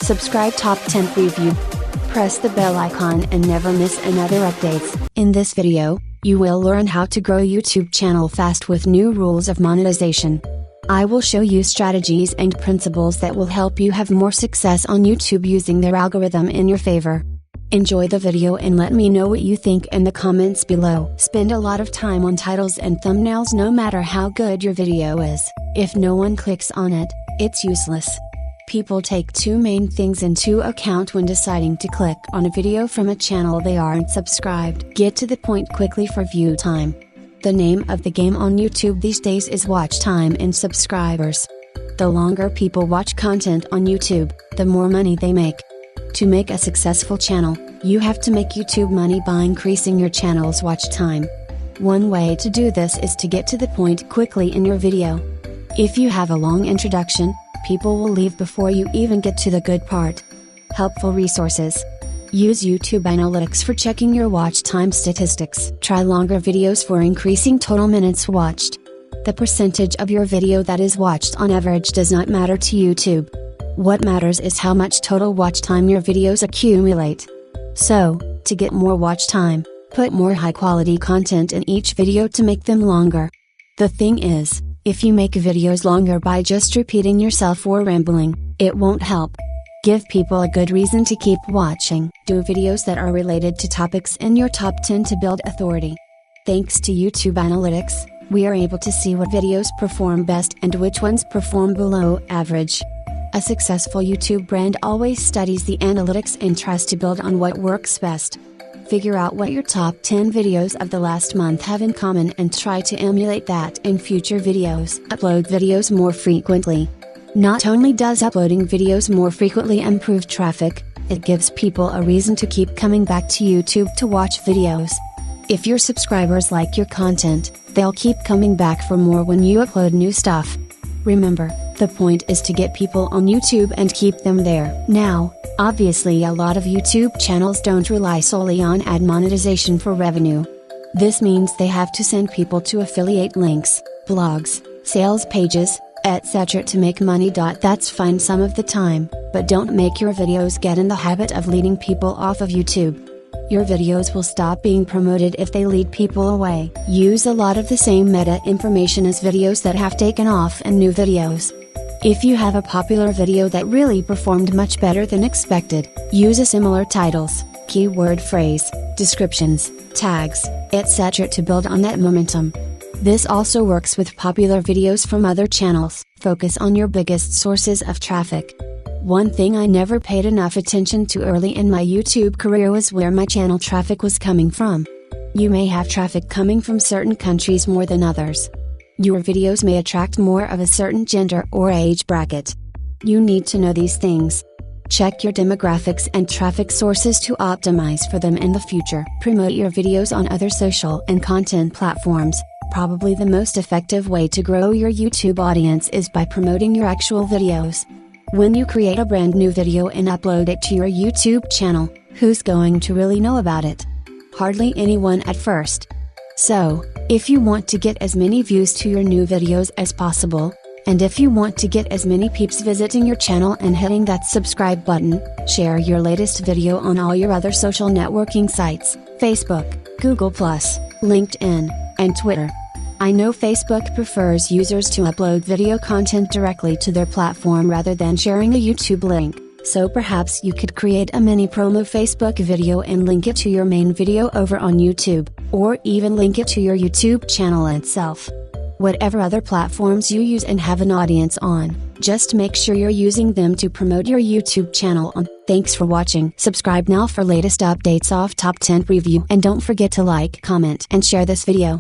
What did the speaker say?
Subscribe Top 10 Preview. Press the bell icon and never miss another updates. In this video, you will learn how to grow a YouTube channel fast with new rules of monetization. I will show you strategies and principles that will help you have more success on YouTube using their algorithm in your favor. Enjoy the video and let me know what you think in the comments below. Spend a lot of time on titles and thumbnails no matter how good your video is. If no one clicks on it, it's useless. People take two main things into account when deciding to click on a video from a channel they aren't subscribed. Get to the point quickly for view time. The name of the game on YouTube these days is watch time and subscribers. The longer people watch content on YouTube, the more money they make. To make a successful channel, you have to make YouTube money by increasing your channel's watch time. One way to do this is to get to the point quickly in your video. If you have a long introduction, people will leave before you even get to the good part. Helpful resources. Use YouTube Analytics for checking your watch time statistics. Try longer videos for increasing total minutes watched. The percentage of your video that is watched on average does not matter to YouTube. What matters is how much total watch time your videos accumulate. So, to get more watch time, put more high quality content in each video to make them longer. The thing is, if you make videos longer by just repeating yourself or rambling, it won't help. Give people a good reason to keep watching. Do videos that are related to topics in your top 10 to build authority. Thanks to YouTube Analytics, we are able to see what videos perform best and which ones perform below average. A successful YouTube brand always studies the analytics and tries to build on what works best. Figure out what your top 10 videos of the last month have in common and try to emulate that in future videos. Upload videos more frequently. Not only does uploading videos more frequently improve traffic, it gives people a reason to keep coming back to YouTube to watch videos. If your subscribers like your content, they'll keep coming back for more when you upload new stuff. Remember, the point is to get people on YouTube and keep them there. Now, obviously a lot of YouTube channels don't rely solely on ad monetization for revenue. This means they have to send people to affiliate links, blogs, sales pages, etc. to make money. That's fine some of the time, but don't make your videos get in the habit of leading people off of YouTube. Your videos will stop being promoted if they lead people away. Use a lot of the same meta information as videos that have taken off and new videos. If you have a popular video that really performed much better than expected, use a similar titles, keyword phrase, descriptions, tags, etc. to build on that momentum. This also works with popular videos from other channels. Focus on your biggest sources of traffic. One thing I never paid enough attention to early in my YouTube career was where my channel traffic was coming from. You may have traffic coming from certain countries more than others. Your videos may attract more of a certain gender or age bracket. You need to know these things. Check your demographics and traffic sources to optimize for them in the future. Promote your videos on other social and content platforms. Probably the most effective way to grow your YouTube audience is by promoting your actual videos. When you create a brand new video and upload it to your YouTube channel, who's going to really know about it? Hardly anyone at first. So, if you want to get as many views to your new videos as possible, and if you want to get as many peeps visiting your channel and hitting that subscribe button, share your latest video on all your other social networking sites, Facebook, Google+, LinkedIn, and Twitter. I know Facebook prefers users to upload video content directly to their platform rather than sharing a YouTube link, so perhaps you could create a mini promo Facebook video and link it to your main video over on YouTube, or even link it to your YouTube channel itself. Whatever other platforms you use and have an audience on, just make sure you're using them to promote your YouTube channel on. Thanks for watching. Subscribe now for latest updates of Top 10 Preview and don't forget to like, comment and share this video.